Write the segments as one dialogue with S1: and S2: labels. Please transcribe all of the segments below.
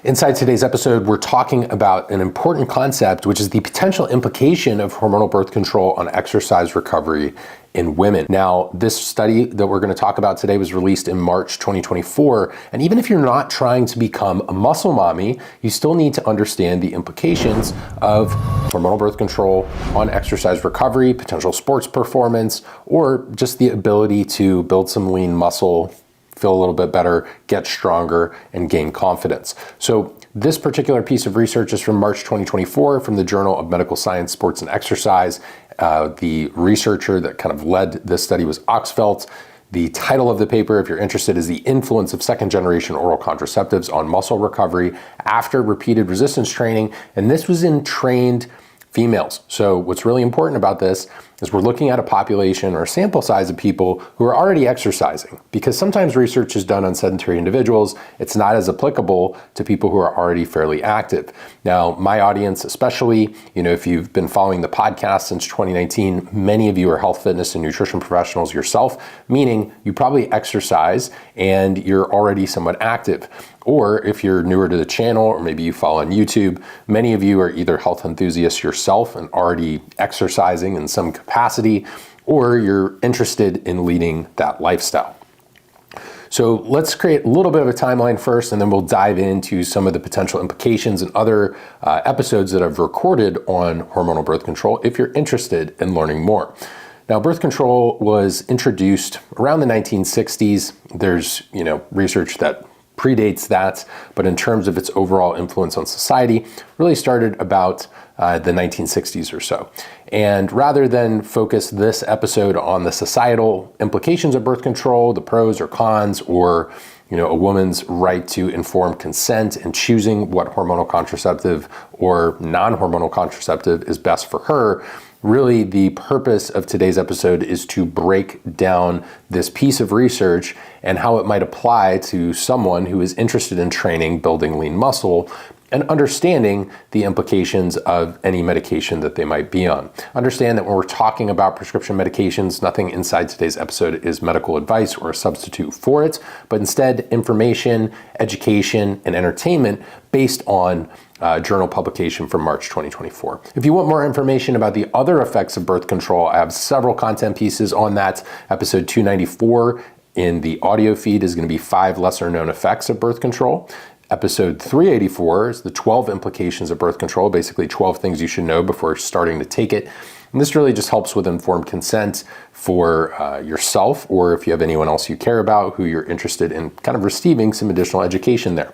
S1: Inside today's episode, we're talking about an important concept, which is the potential implication of hormonal birth control on exercise recovery in women. Now, this study that we're going to talk about today was released in March 2024, and even if you're not trying to become a muscle mommy, you still need to understand the implications of hormonal birth control on exercise recovery, potential sports performance, or just the ability to build some lean muscle, feel a little bit better, get stronger, and gain confidence. So this particular piece of research is from March 2024 from the Journal of Medical Science, Sports and Exercise. The researcher that kind of led this study was Oxfeldt. The title of the paper, if you're interested, is The Influence of Second-Generation Oral Contraceptives on Muscle Recovery After Repeated Resistance Training. And this was in trained females. So what's really important about this is we're looking at a population or a sample size of people who are already exercising, because sometimes research is done on sedentary individuals. It's not as applicable to people who are already fairly active. Now, my audience, especially, if you've been following the podcast since 2019, many of you are health, fitness, and nutrition professionals yourself, meaning you probably exercise and you're already somewhat active. Or if you're newer to the channel, or maybe you follow on YouTube, many of you are either health enthusiasts yourself and already exercising in some capacity, or you're interested in leading that lifestyle. So let's create a little bit of a timeline first, and then we'll dive into some of the potential implications and other episodes that I've recorded on hormonal birth control if you're interested in learning more. Now, birth control was introduced around the 1960s. There's, research that predates that, but in terms of its overall influence on society, really started about the 1960s or so. And rather than focus this episode on the societal implications of birth control, the pros or cons, or a woman's right to informed consent and choosing what hormonal contraceptive or non-hormonal contraceptive is best for her, really the purpose of today's episode is to break down this piece of research and how it might apply to someone who is interested in training, building lean muscle, and understanding the implications of any medication that they might be on. Understand that when we're talking about prescription medications, nothing inside today's episode is medical advice or a substitute for it, but instead information, education, and entertainment based on journal publication from March 2024. If you want more information about the other effects of birth control, I have several content pieces on that. Episode 294 in the audio feed is going to be 5 lesser known effects of birth control. Episode 384 is the 12 implications of birth control, basically 12 things you should know before starting to take it. And this really just helps with informed consent for yourself, or if you have anyone else you care about who you're interested in kind of receiving some additional education there.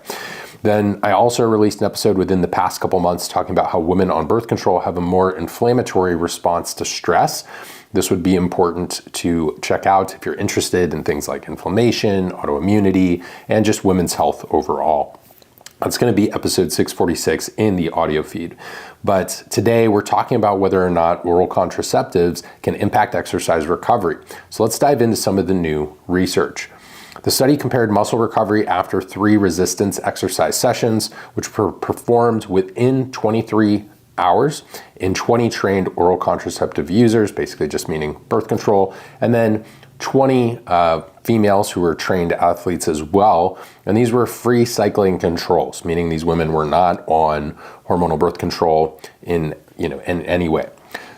S1: Then I also released an episode within the past couple months talking about how women on birth control have a more inflammatory response to stress. This would be important to check out if you're interested in things like inflammation, autoimmunity, and just women's health overall. That's going to be episode 646 in the audio feed. But today we're talking about whether or not oral contraceptives can impact exercise recovery. So let's dive into some of the new research. The study compared muscle recovery after 3 resistance exercise sessions, which were performed within 23 hours in 20 trained oral contraceptive users, basically just meaning birth control, and then 20 females who were trained athletes as well. And these were free cycling controls, meaning these women were not on hormonal birth control in any way.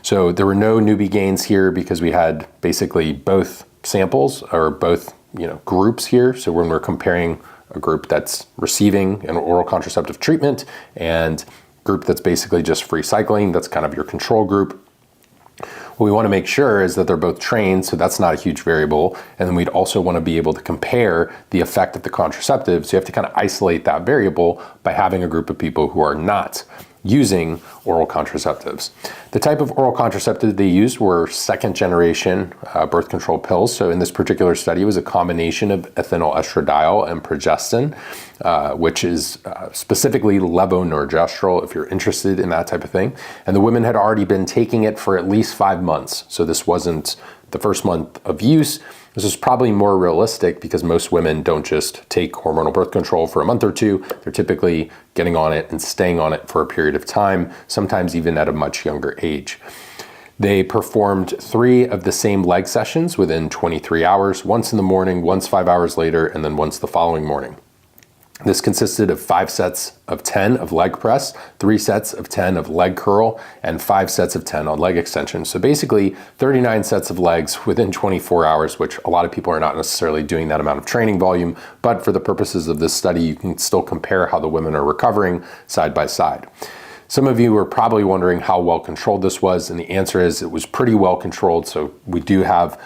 S1: So there were no newbie gains here because we had basically both samples or both groups here. So when we're comparing a group that's receiving an oral contraceptive treatment and group that's basically just free cycling, that's kind of your control group. What we want to make sure is that they're both trained, so that's not a huge variable. And then we'd also want to be able to compare the effect of the contraceptive. So you have to kind of isolate that variable by having a group of people who are not using oral contraceptives. The type of oral contraceptive they used were second generation birth control pills. So in this particular study, it was a combination of ethinyl estradiol and progestin, which is specifically levonorgestrel if you're interested in that type of thing. And the women had already been taking it for at least 5 months. So this wasn't the first month of use. This is probably more realistic because most women don't just take hormonal birth control for a month or two. They're typically getting on it and staying on it for a period of time, sometimes even at a much younger age. They performed 3 of the same leg sessions within 23 hours, once in the morning, once 5 hours later, and then once the following morning. This consisted of 5 sets of 10 of leg press, 3 sets of 10 of leg curl, and 5 sets of 10 on leg extension. So basically 39 sets of legs within 24 hours, which a lot of people are not necessarily doing that amount of training volume, but for the purposes of this study, you can still compare how the women are recovering side by side. Some of you are probably wondering how well controlled this was, and the answer is it was pretty well controlled. So we do have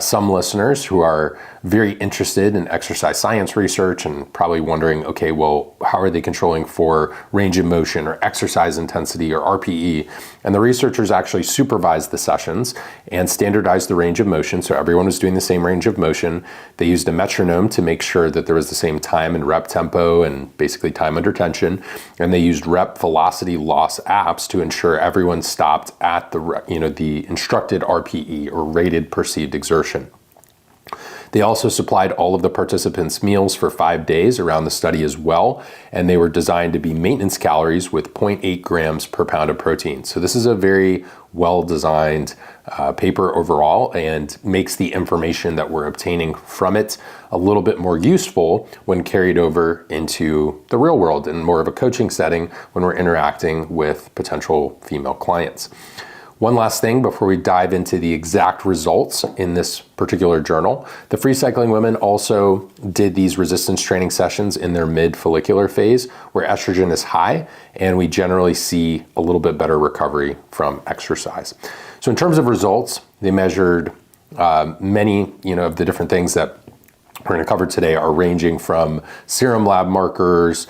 S1: some listeners who are very interested in exercise science research and probably wondering, okay, well, how are they controlling for range of motion or exercise intensity or RPE? And the researchers actually supervised the sessions and standardized the range of motion. So everyone was doing the same range of motion. They used a metronome to make sure that there was the same time and rep tempo and basically time under tension. And they used rep velocity loss apps to ensure everyone stopped at the instructed RPE or rated perceived exertion. They also supplied all of the participants meals for 5 days around the study as well, and they were designed to be maintenance calories with 0.8 grams per pound of protein. So this is a very well-designed paper overall and makes the information that we're obtaining from it a little bit more useful when carried over into the real world in more of a coaching setting when we're interacting with potential female clients. One last thing before we dive into the exact results in this particular journal. The free cycling women also did these resistance training sessions in their mid-follicular phase where estrogen is high, and we generally see a little bit better recovery from exercise. So in terms of results, they measured many of the different things that we're going to cover today are ranging from serum lab markers,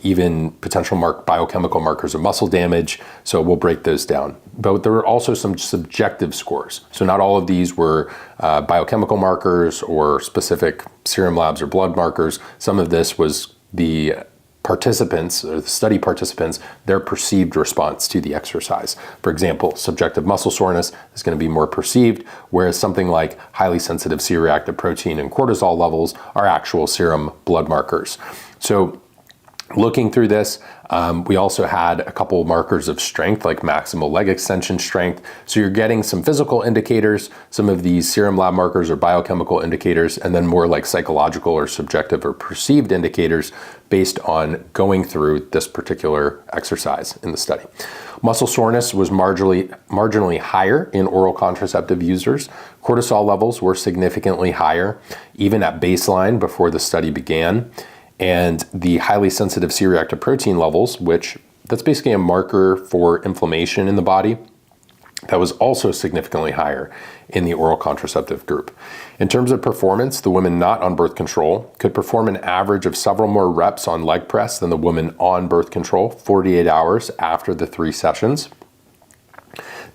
S1: even potential biochemical markers of muscle damage. So we'll break those down. But there were also some subjective scores. So not all of these were biochemical markers or specific serum labs or blood markers. Some of this was the participants, or the study participants, their perceived response to the exercise. For example, subjective muscle soreness is going to be more perceived, whereas something like highly sensitive C-reactive protein and cortisol levels are actual serum blood markers. So looking through this, we also had a couple of markers of strength, like maximal leg extension strength. So you're getting some physical indicators, some of these serum lab markers or biochemical indicators, and then more like psychological or subjective or perceived indicators based on going through this particular exercise in the study. Muscle soreness was marginally higher in oral contraceptive users. Cortisol levels were significantly higher, even at baseline before the study began. And the highly sensitive C-reactive protein levels, that's basically a marker for inflammation in the body, that was also significantly higher in the oral contraceptive group. In terms of performance, the women not on birth control could perform an average of several more reps on leg press than the women on birth control 48 hours after the 3 sessions.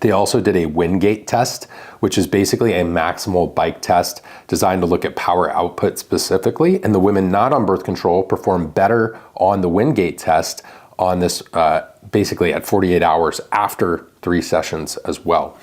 S1: They also did a Wingate test, which is basically a maximal bike test designed to look at power output specifically. And the women not on birth control performed better on the Wingate test on this basically at 48 hours after 3 sessions as well.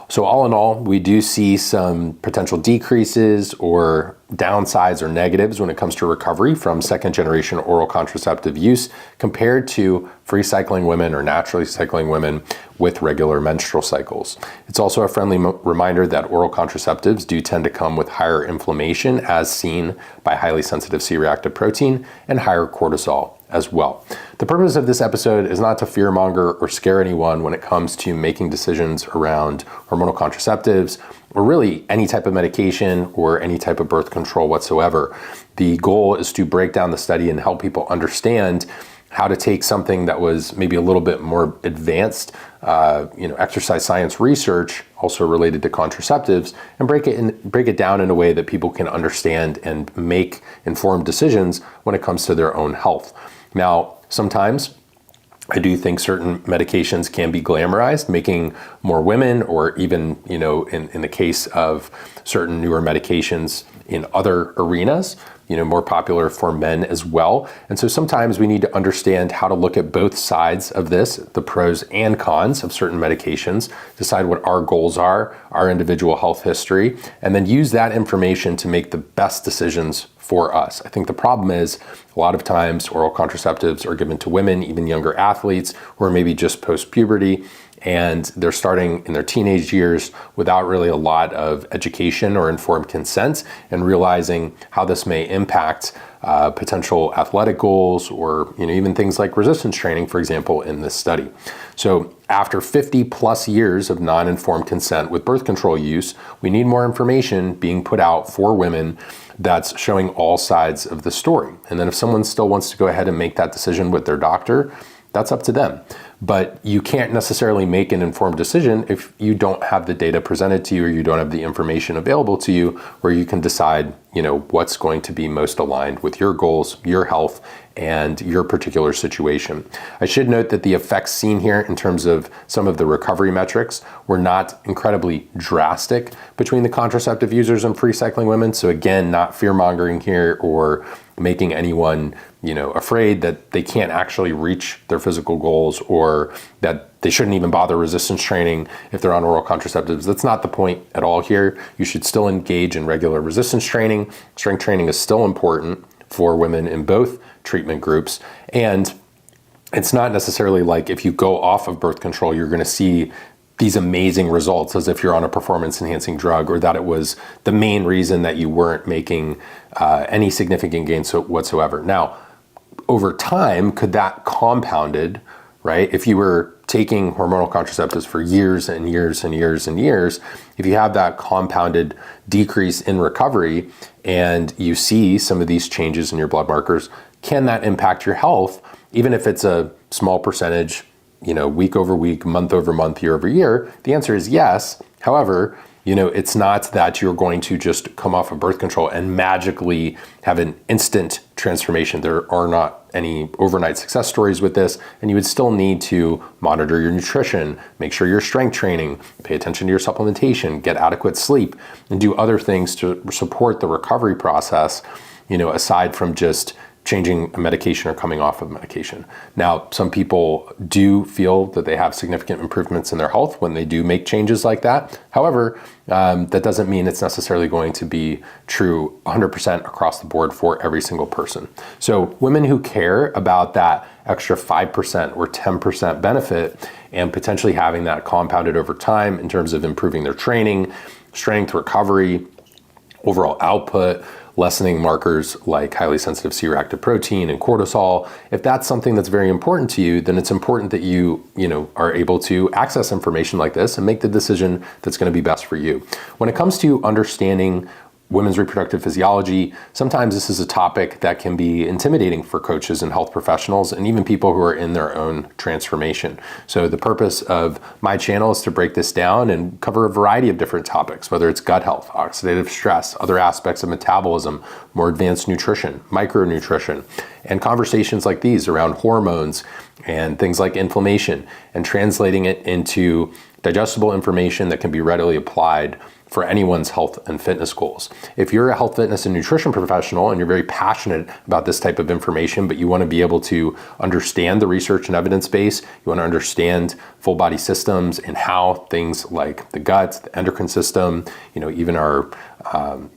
S1: So all in all, we do see some potential decreases or downsides or negatives when it comes to recovery from second generation oral contraceptive use compared to free cycling women or naturally cycling women with regular menstrual cycles. It's also a friendly reminder that oral contraceptives do tend to come with higher inflammation as seen by highly sensitive C-reactive protein and higher cortisol as well. The purpose of this episode is not to fearmonger or scare anyone when it comes to making decisions around hormonal contraceptives or really any type of medication or any type of birth control whatsoever. The goal is to break down the study and help people understand how to take something that was maybe a little bit more advanced, exercise science research, also related to contraceptives, and break it down in a way that people can understand and make informed decisions when it comes to their own health. Now, sometimes I do think certain medications can be glamorized, making more women, or even, in the case of certain newer medications in other arenas, more popular for men as well. And so sometimes we need to understand how to look at both sides of this, the pros and cons of certain medications, decide what our goals are, our individual health history, and then use that information to make the best decisions for us. I think the problem is a lot of times oral contraceptives are given to women, even younger athletes who are maybe just post-puberty, and they're starting in their teenage years without really a lot of education or informed consent and realizing how this may impact potential athletic goals, or even things like resistance training, for example, in this study. So after 50 plus years of non-informed consent with birth control use, we need more information being put out for women that's showing all sides of the story. And then if someone still wants to go ahead and make that decision with their doctor, that's up to them. But you can't necessarily make an informed decision if you don't have the data presented to you, or you don't have the information available to you where you can decide, what's going to be most aligned with your goals, your health, and your particular situation. I should note that the effects seen here in terms of some of the recovery metrics were not incredibly drastic between the contraceptive users and free cycling women. So again, not fear-mongering here or making anyone afraid that they can't actually reach their physical goals, or that they shouldn't even bother resistance training if they're on oral contraceptives. That's not the point at all here. You should still engage in regular resistance training. Strength training is still important for women in both treatment groups. And it's not necessarily like if you go off of birth control, you're going to see these amazing results as if you're on a performance enhancing drug, or that it was the main reason that you weren't making any significant gains whatsoever. Now, over time, could that compounded, right? If you were taking hormonal contraceptives for years and years and years and years, if you have that compounded decrease in recovery and you see some of these changes in your blood markers, can that impact your health, even if it's a small percentage, week over week, month over month, year over year? The answer is yes. However, it's not that you're going to just come off of birth control and magically have an instant transformation. There are not any overnight success stories with this, and you would still need to monitor your nutrition, make sure you're strength training, pay attention to your supplementation, get adequate sleep, and do other things to support the recovery process, aside from just changing a medication or coming off of medication. Now, some people do feel that they have significant improvements in their health when they do make changes like that. However, that doesn't mean it's necessarily going to be true 100% across the board for every single person. So women who care about that extra 5% or 10% benefit and potentially having that compounded over time in terms of improving their training, strength, recovery, overall output, lessening markers like highly sensitive C-reactive protein and cortisol. If that's something that's very important to you, then it's important that you are able to access information like this and make the decision that's going to be best for you. When it comes to understanding women's reproductive physiology, sometimes this is a topic that can be intimidating for coaches and health professionals and even people who are in their own transformation. So the purpose of my channel is to break this down and cover a variety of different topics, whether it's gut health, oxidative stress, other aspects of metabolism, more advanced nutrition, micronutrition, and conversations like these around hormones and things like inflammation, and translating it into digestible information that can be readily applied for anyone's health and fitness goals. If you're a health, fitness, and nutrition professional and you're very passionate about this type of information, but you want to be able to understand the research and evidence base, you want to understand full body systems and how things like the gut, the endocrine system, even our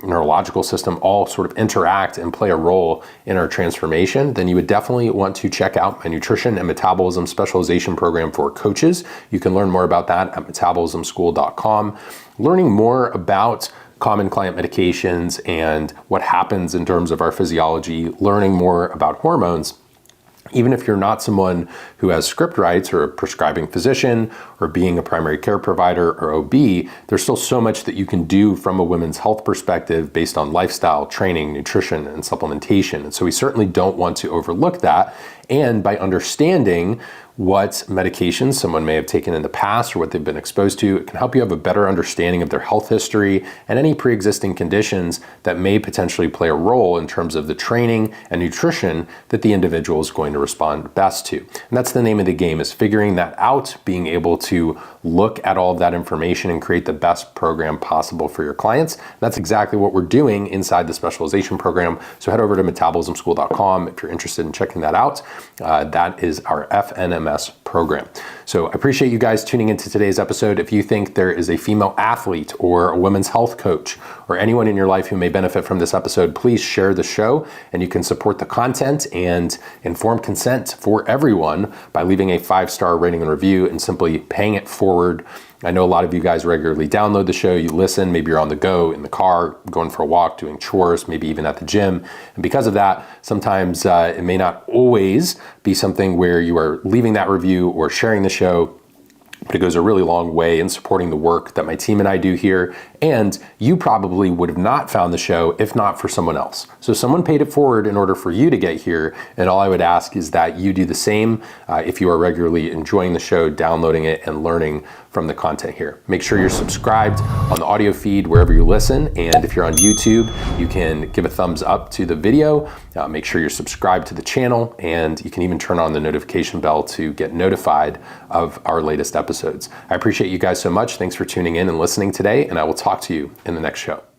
S1: neurological system all sort of interact and play a role in our transformation, then you would definitely want to check out my nutrition and metabolism specialization program for coaches. You can learn more about that at metabolismschool.com. Learning more about common client medications and what happens in terms of our physiology, learning more about hormones. Even if you're not someone who has script rights or a prescribing physician or being a primary care provider or OB, there's still so much that you can do from a women's health perspective based on lifestyle, training, nutrition, and supplementation. And so we certainly don't want to overlook that. And by understanding what medications someone may have taken in the past or what they've been exposed to, it can help you have a better understanding of their health history and any pre-existing conditions that may potentially play a role in terms of the training and nutrition that the individual is going to respond best to. And that's the name of the game, is figuring that out, being able to look at all of that information and create the best program possible for your clients. That's exactly what we're doing inside the specialization program. So head over to metabolismschool.com if you're interested in checking that out. That is our FNMS program. So I appreciate you guys tuning into today's episode. If you think there is a female athlete or a women's health coach or anyone in your life who may benefit from this episode, please share the show, and you can support the content and informed consent for everyone by leaving a 5-star rating and review and simply paying it forward. I know a lot of you guys regularly download the show, you listen, maybe you're on the go, in the car, going for a walk, doing chores, maybe even at the gym. And because of that, sometimes it may not always be something where you are leaving that review or sharing the show, but it goes a really long way in supporting the work that my team and I do here. And you probably would have not found the show if not for someone else. So someone paid it forward in order for you to get here. And all I would ask is that you do the same if you are regularly enjoying the show, downloading it, and learning from the content here. Make sure you're subscribed on the audio feed wherever you listen. And if you're on YouTube, you can give a thumbs up to the video. Make sure you're subscribed to the channel, and you can even turn on the notification bell to get notified of our latest episodes. I appreciate you guys so much. Thanks for tuning in and listening today, and I will talk to you in the next show.